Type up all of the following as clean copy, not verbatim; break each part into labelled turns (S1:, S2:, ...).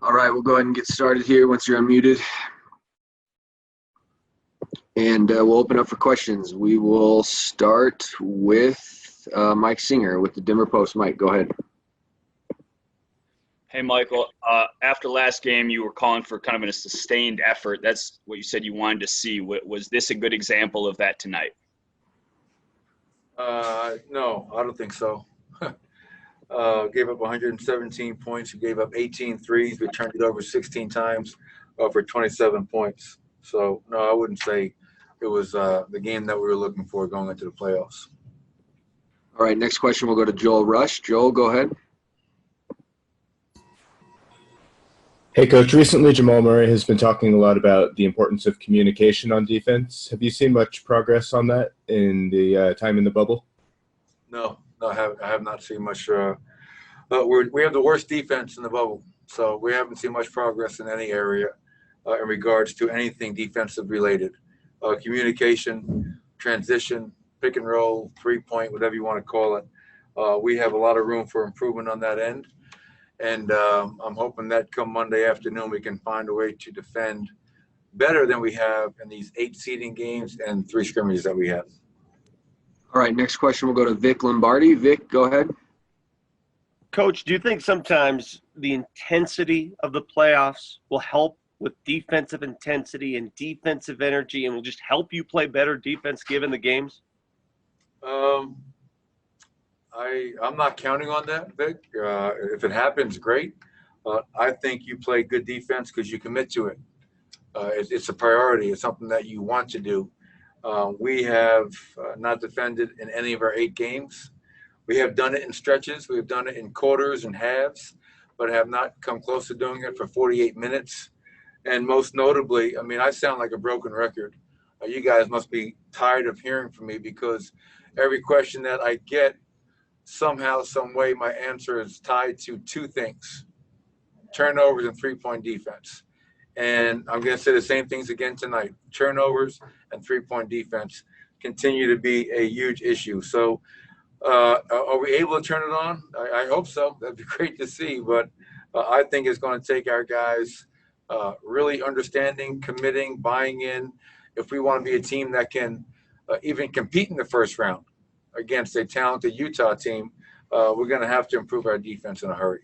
S1: All right, we'll go ahead and get started here once you're unmuted. And we'll open up for questions. We will start with Mike Singer with the Denver Post. Mike, go ahead.
S2: Hey, Michael. After last game, you were calling for kind of a sustained effort. That's what you said you wanted to see. Was this a good example of that tonight?
S3: No, I don't think so. Gave up 117 points. We gave up 18 threes. We turned it over 16 times for 27 points. So, no, I wouldn't say it was the game that we were looking for going into the playoffs.
S1: All right, next question will go to Joel Rush. Joel, go ahead.
S4: Hey, Coach. Recently, Jamal Murray has been talking a lot about the importance of communication on defense. Have you seen much progress on that in the time in the bubble?
S3: No, I have not seen much. We have the worst defense in the bubble, so we haven't seen much progress in any area in regards to anything defensive related. Communication, transition, pick and roll, 3-point, whatever you want to call it. We have a lot of room for improvement on that end. And I'm hoping that come Monday afternoon, we can find a way to defend better than we have in these 8 seeding games and 3 scrimmages that we had.
S1: All right, next question will go to Vic Lombardi. Vic, go ahead.
S5: Coach, do you think sometimes the intensity of the playoffs will help with defensive intensity and defensive energy and will just help you play better defense given the games?
S3: I'm not counting on that, Vic. If it happens, great. I think you play good defense because you commit to it. It's a priority. It's something that you want to do. We have not defended in any of our 8 games. We have done it in stretches. We have done it in quarters and halves, but have not come close to doing it for 48 minutes. And most notably, I mean, I sound like a broken record. You guys must be tired of hearing from me because every question that I get, somehow, some way, my answer is tied to 2 things: turnovers and 3-point defense. And I'm going to say the same things again tonight. Turnovers and 3-point defense continue to be a huge issue. So are we able to turn it on? I hope so. That'd be great to see. But I think it's going to take our guys really understanding, committing, buying in. If we want to be a team that can even compete in the first round against a talented Utah team, we're going to have to improve our defense in a hurry.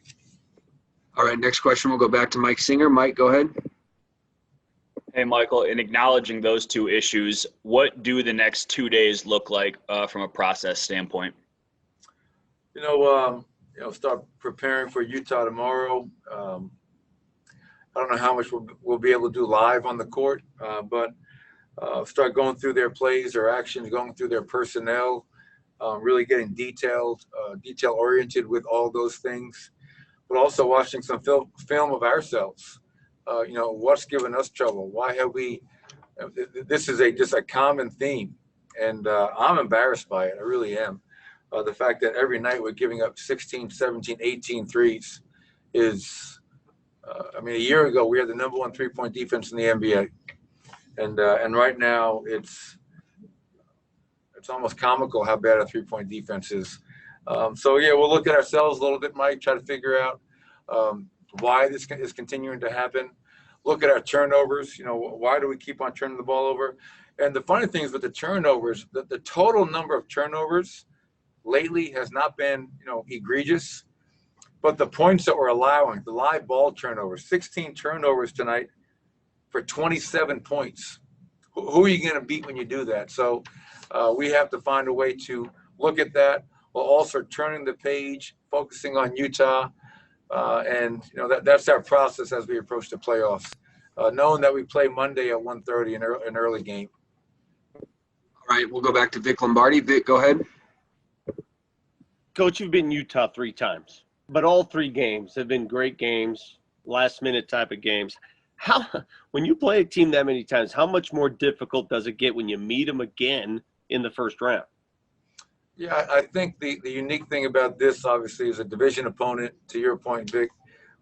S1: All right, next question will go back to Mike Singer. Mike, go ahead.
S2: Hey, Michael, in acknowledging those 2 issues, what do the next 2 days look like from a process standpoint?
S3: Start preparing for Utah tomorrow. I don't know how much we'll be able to do live on the court, but start going through their plays, their actions, going through their personnel, really getting detail-oriented with all those things, but also watching some film of ourselves. What's given us trouble? Why have we – this is just a common theme, and I'm embarrassed by it. I really am. The fact that every night we're giving up 16, 17, 18 threes is a year ago we had the number 1 3-point defense in the NBA. And right now it's almost comical how bad a 3-point defense is. We'll look at ourselves a little bit, Mike, try to figure out why this is continuing to happen. Look at our turnovers. Why do we keep on turning the ball over? And the funny thing is with the turnovers, the total number of turnovers lately has not been, egregious, but the points that we're allowing, the live ball turnovers, 16 turnovers tonight for 27 points. Who are you going to beat when you do that? So we have to find a way to look at that while also turning the page, focusing on Utah. That's our process as we approach the playoffs, knowing that we play Monday at 1:30 in an early game.
S1: All right, we'll go back to Vic Lombardi. Vic, go ahead.
S5: Coach, you've been in Utah 3 times, but all 3 games have been great games, last-minute type of games. When you play a team that many times, how much more difficult does it get when you meet them again in the first round?
S3: Yeah, I think the unique thing about this, obviously, is a division opponent, to your point, Vic.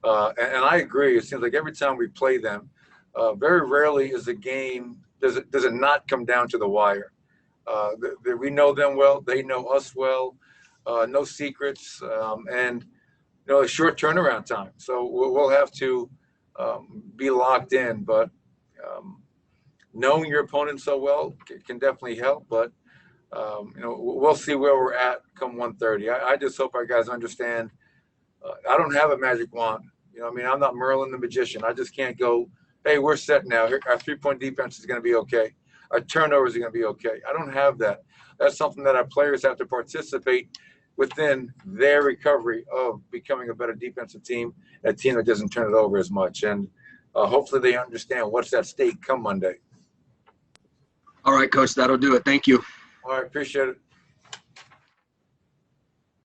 S3: And I agree. It seems like every time we play them, very rarely is a game, does it not come down to the wire. We know them well. They know us well. No secrets, and a short turnaround time. So we'll have to be locked in. But knowing your opponent so well can definitely help. But we'll see where we're at come 1:30. I just hope our guys understand. I don't have a magic wand. I'm not Merlin the magician. I just can't go, hey, we're set now. Our 3-point defense is going to be okay. Our turnovers are going to be okay. I don't have that. That's something that our players have to participate within their recovery of becoming a better defensive team, a team that doesn't turn it over as much. And hopefully they understand what's at stake come Monday.
S1: All right, Coach, that'll do it. Thank you.
S3: All right, appreciate it.